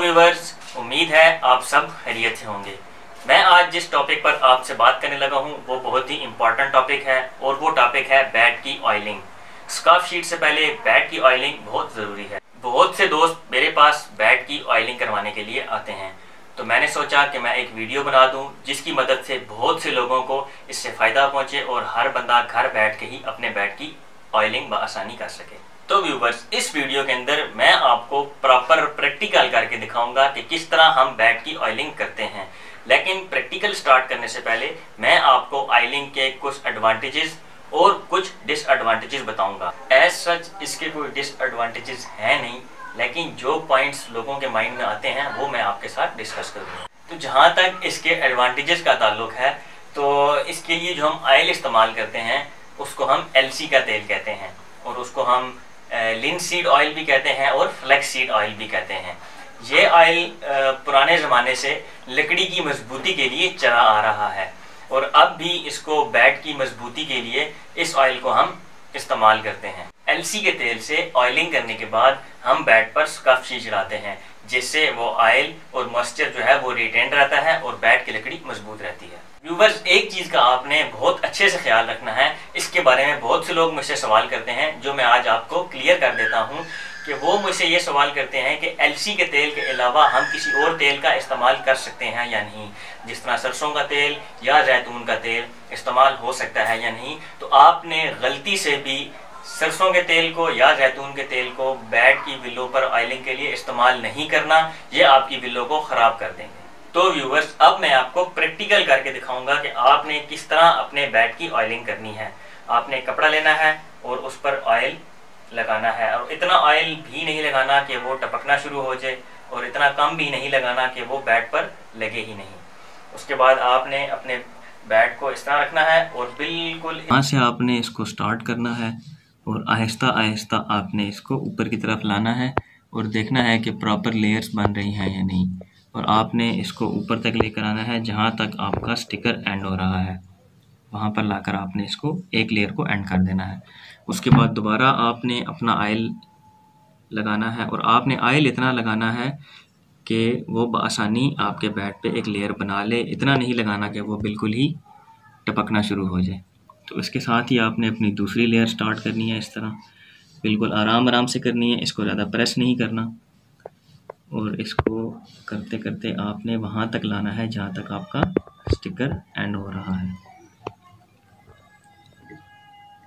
Viewers, उम्मीद है आप सब खैरियत से होंगे। मैं आज जिस टॉपिक पर आपसे बात करने लगा हूं वो बहुत ही इम्पॉर्टेंट टॉपिक है और वो टॉपिक है बैट की ऑयलिंग। स्कार्फ शीट से पहले बैट की ऑयलिंग बहुत ज़रूरी है। बहुत से दोस्त मेरे पास बैट की ऑयलिंग करवाने के लिए आते हैं, तो मैंने सोचा कि मैं एक वीडियो बना दूं जिसकी मदद से बहुत से लोगों को इससे फ़ायदा पहुंचे और हर बंदा घर बैठ के ही अपने बैट की ऑयलिंग बआसानी कर सके। तो व्यूवर्स, इस वीडियो के अंदर मैं आपको प्रॉपर प्रैक्टिकल करके दिखाऊंगा कि किस तरह हम बैट की ऑयलिंग करते हैं। लेकिन प्रैक्टिकल स्टार्ट करने से पहले मैं आपको ऑयलिंग के कुछ एडवांटेजेस और कुछ डिसएडवांटेजेस बताऊंगा। एज सच इसके कोई डिसएडवांटेजेस हैं नहीं, लेकिन जो पॉइंट्स लोगों के माइंड में आते हैं वो मैं आपके साथ डिस्कस करूँगा। तो जहाँ तक इसके एडवांटेजेस का ताल्लुक है, तो इसके लिए जो हम ऑयल इस्तेमाल करते हैं उसको हम LC का तेल कहते हैं, और उसको हम लिनसीड ऑयल भी कहते हैं और फ्लैक्स सीड ऑयल भी कहते हैं। ये ऑयल पुराने ज़माने से लकड़ी की मजबूती के लिए चला आ रहा है और अब भी इसको बैट की मजबूती के लिए इस ऑयल को हम इस्तेमाल करते हैं। LC के तेल से ऑयलिंग करने के बाद हम बैट पर स्कार्फ शीट चढ़ाते हैं, जिससे वो ऑयल और मॉइस्चर जो है वो रिटेन रहता है और बैट की लकड़ी मजबूत रहती है। व्यूवर्स, एक चीज़ का आपने बहुत अच्छे से ख्याल रखना है। इसके बारे में बहुत से लोग मुझसे सवाल करते हैं, जो मैं आज आपको क्लियर कर देता हूँ कि वो मुझसे ये सवाल करते हैं कि LC के तेल के अलावा हम किसी और तेल का इस्तेमाल कर सकते हैं या नहीं, जिस तरह सरसों का तेल या जैतून का तेल इस्तेमाल हो सकता है या नहीं। तो आपने गलती से भी सरसों के तेल को या जैतून के तेल को बैट की बिल्लों पर ऑयलिंग के लिए इस्तेमाल नहीं करना, ये आपकी बिल्लों को ख़राब कर देंगे। तो व्यूवर्स, अब मैं आपको प्रैक्टिकल करके दिखाऊंगा कि आपने किस तरह अपने बैट की ऑयलिंग करनी है। आपने कपड़ा लेना है और उस पर ऑयल लगाना है, और इतना ऑयल भी नहीं लगाना कि वो टपकना शुरू हो जाए और इतना कम भी नहीं लगाना कि वो बैट पर लगे ही नहीं। उसके बाद आपने अपने बैट को इस तरह रखना है और बिल्कुल यहाँ से आपने इसको स्टार्ट करना है और आहिस्ता आहिस्ता आपने इसको ऊपर की तरफ लाना है और देखना है कि प्रॉपर लेयर्स बन रही हैं या नहीं, और आपने इसको ऊपर तक लेकर आना है जहाँ तक आपका स्टिकर एंड हो रहा है, वहाँ पर लाकर आपने इसको एक लेयर को एंड कर देना है। उसके बाद दोबारा आपने अपना ऑयल लगाना है, और आपने ऑयल इतना लगाना है कि वो बआसानी आपके बैट पे एक लेयर बना ले। इतना नहीं लगाना कि वो बिल्कुल ही टपकना शुरू हो जाए। तो इसके साथ ही आपने अपनी दूसरी लेयर स्टार्ट करनी है। इस तरह बिल्कुल आराम आराम से करनी है, इसको ज़्यादा प्रेस नहीं करना, और इसको करते करते आपने वहाँ तक लाना है जहाँ तक आपका स्टिकर एंड हो रहा है।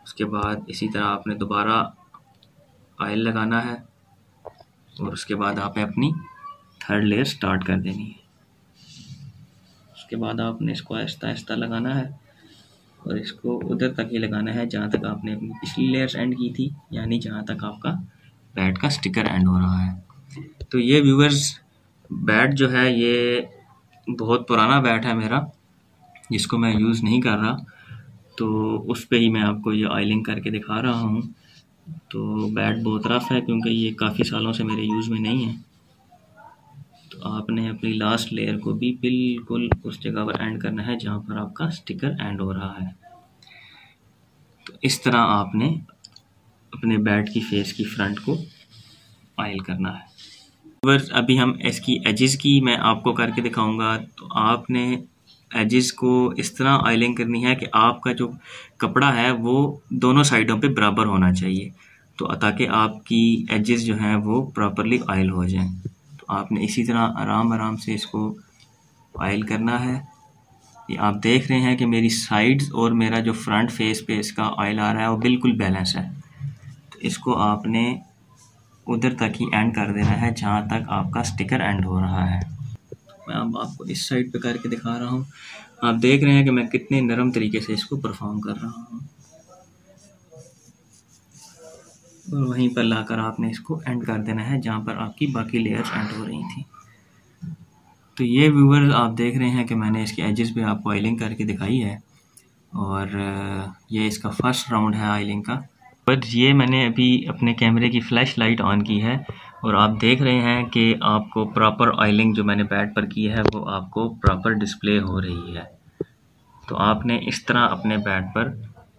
उसके बाद इसी तरह आपने दोबारा ऑयल लगाना है और उसके बाद आपने अपनी थर्ड लेयर स्टार्ट कर देनी है। उसके बाद आपने इसको आहिस्ता आहिस्ता लगाना है और इसको उधर तक ही लगाना है जहाँ तक आपने अपनी पिछली लेयर्स एंड की थी, यानी जहाँ तक आपका बैट का स्टिकर एंड हो रहा है। तो ये व्यूवर्स, बैट जो है ये बहुत पुराना बैट है मेरा, जिसको मैं यूज़ नहीं कर रहा, तो उस पे ही मैं आपको ये ऑयलिंग करके दिखा रहा हूँ। तो बैट बहुत रफ़ है क्योंकि ये काफ़ी सालों से मेरे यूज़ में नहीं है। तो आपने अपनी लास्ट लेयर को भी बिल्कुल उस जगह पर एंड करना है जहाँ पर आपका स्टिकर एंड हो रहा है। तो इस तरह आपने अपने बैट की फेस की फ्रंट को ऑयल करना है। व्यूअर्स, अभी हम इसकी एजेस की मैं आपको करके दिखाऊंगा। तो आपने एजेस को इस तरह ऑयलिंग करनी है कि आपका जो कपड़ा है वो दोनों साइडों पे बराबर होना चाहिए, तो ताकि आपकी एजेस जो हैं वो प्रॉपरली ऑयल हो जाएं। तो आपने इसी तरह आराम आराम से इसको ऑयल करना है। ये आप देख रहे हैं कि मेरी साइड्स और मेरा जो फ्रंट फेस पे इसका ऑयल आ रहा है वो बिल्कुल बैलेंस है। तो इसको आपने उधर तक ही एंड कर देना है जहाँ तक आपका स्टिकर एंड हो रहा है। मैं अब आपको इस साइड पे करके दिखा रहा हूँ। आप देख रहे हैं कि मैं कितने नरम तरीके से इसको परफॉर्म कर रहा हूँ, और वहीं पर लाकर आपने इसको एंड कर देना है जहाँ पर आपकी बाकी लेयर्स एंड हो रही थी। तो ये व्यूअर्स, आप देख रहे हैं कि मैंने इसके एजेस पे आपको ऑयलिंग करके दिखाई है, और ये इसका फर्स्ट राउंड है ऑयलिंग का। बट ये मैंने अभी अपने कैमरे की फ्लैश लाइट ऑन की है और आप देख रहे हैं कि आपको प्रॉपर ऑयलिंग जो मैंने बैट पर की है वो आपको प्रॉपर डिस्प्ले हो रही है। तो आपने इस तरह अपने बैट पर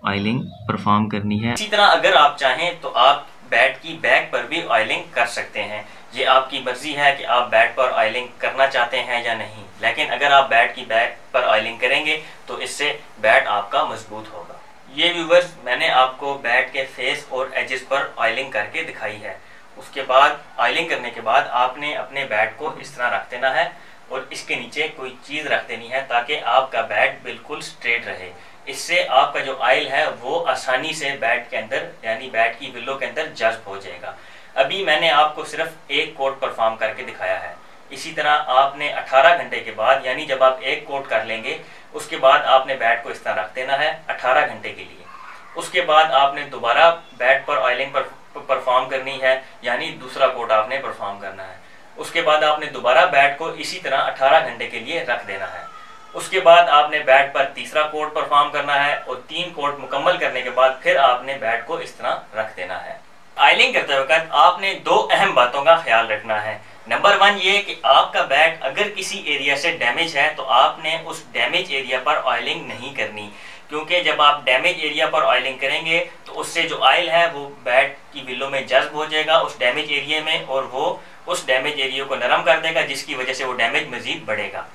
ऑयलिंग परफॉर्म करनी है। इसी तरह अगर आप चाहें तो आप बैट की बैक पर भी ऑयलिंग कर सकते हैं, ये आपकी मर्जी है कि आप बैट पर ऑयलिंग करना चाहते हैं या नहीं, लेकिन अगर आप बैट पर ऑयलिंग करेंगे तो इससे बैट आपका मजबूत होगा। ये व्यूवर्स, मैंने आपको बैट के फेस और एजेस पर ऑयलिंग करके दिखाई है। उसके बाद ऑयलिंग करने के बाद आपने अपने बैट को इस तरह रख देना है और इसके नीचे कोई चीज़ रख देनी है ताकि आपका बैट बिल्कुल स्ट्रेट रहे। इससे आपका जो ऑयल है वो आसानी से बैट के अंदर यानी बैट की विलो के अंदर जज्ब हो जाएगा। अभी मैंने आपको सिर्फ एक कोट परफॉर्म करके दिखाया है। इसी तरह आपने 18 घंटे के बाद यानी जब आप एक कोट कर लेंगे उसके बाद आपने बैट को इस तरह रख देना है 18 घंटे के लिए। उसके बाद आपने दोबारा बैट पर ऑयलिंग परफॉर्म करनी है यानी दूसरा कोट आपने परफॉर्म करना है। उसके बाद आपने दोबारा बैट को इसी तरह 18 घंटे के लिए रख देना है। उसके बाद आपने बैट पर तीसरा कोट परफॉर्म करना है और 3 कोट मुकम्मल करने के बाद फिर आपने बैट को इस तरह रख देना है। ऑयलिंग करते वक्त आपने 2 अहम बातों का ख्याल रखना है। नंबर 1 ये कि आपका बैट अगर किसी एरिया से डैमेज है तो आपने उस डैमेज एरिया पर ऑयलिंग नहीं करनी, क्योंकि जब आप डैमेज एरिया पर ऑयलिंग करेंगे तो उससे जो ऑयल है वो बैट की विलो में जज्ब हो जाएगा उस डैमेज एरिया में और वो उस डैमेज एरिया को नरम कर देगा, जिसकी वजह से वो डैमेज मजीद बढ़ेगा।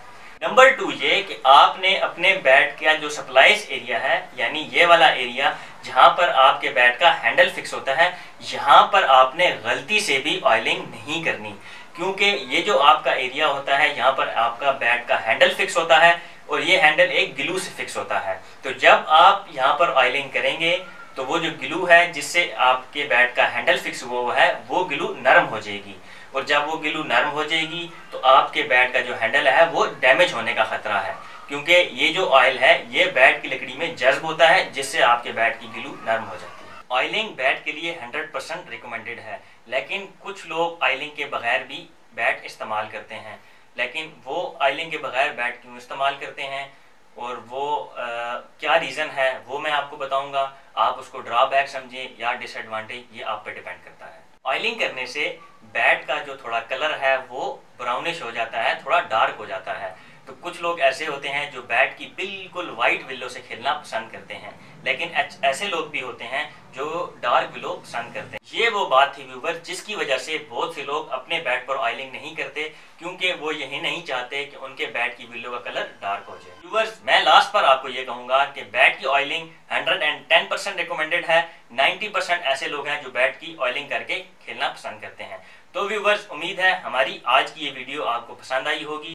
नंबर 2 ये कि आपने अपने बैट का जो सप्लाइज एरिया है यानी ये वाला एरिया जहाँ पर आपके बैट का हैंडल फिक्स होता है, यहाँ पर आपने गलती से भी ऑयलिंग नहीं करनी, क्योंकि ये जो आपका एरिया होता है यहाँ पर आपका बैट का हैंडल फिक्स होता है और ये हैंडल एक ग्लू से फिक्स होता है। तो जब आप यहाँ पर ऑयलिंग करेंगे तो वो जो ग्लू है जिससे आपके बैट का हैंडल फिक्स हुआ है वो ग्लू नरम हो जाएगी और जब वो ग्लू नरम हो जाएगी तो आपके बैट का जो हैंडल है वो डैमेज होने का खतरा है, क्योंकि ये जो ऑयल है ये बैट की लकड़ी में जज्ब होता है जिससे आपके बैट की ग्लू नरम हो जाती है। ऑयलिंग बैट के लिए 100% रिकमेंडेड है, लेकिन कुछ लोग ऑयलिंग के बगैर भी बैट इस्तेमाल करते हैं। लेकिन वो ऑयलिंग के बगैर बैट क्यों इस्तेमाल करते हैं और वो क्या रीज़न है वो मैं आपको बताऊंगा। आप उसको ड्रॉबैक समझें या डिसएडवांटेज, ये आप पे डिपेंड करता है। ऑयलिंग करने से बैट का जो थोड़ा कलर है वो ब्राउनिश हो जाता है, थोड़ा डार्क हो जाता है। तो कुछ लोग ऐसे होते हैं जो बैट की बिल्कुल वाइट विलो से खेलना पसंद करते हैं, लेकिन ऐसे लोग भी होते हैं जो डार्क विलो पसंद करते हैं। ये वो बात थी व्यूवर जिसकी वजह से बहुत से लोग अपने बैट पर ऑयलिंग नहीं करते, क्योंकि वो यही नहीं चाहते कि उनके बैट की विलो का कलर डार्क हो जाए। व्यूवर्स, मैं लास्ट पर आपको ये कहूंगा कि बैट की ऑयलिंग 110% रिकमेंडेड है। 90% ऐसे लोग हैं जो बैट की ऑयलिंग करके खेलना पसंद करते हैं। तो व्यूवर्स, उम्मीद है हमारी आज की ये वीडियो आपको पसंद आई होगी।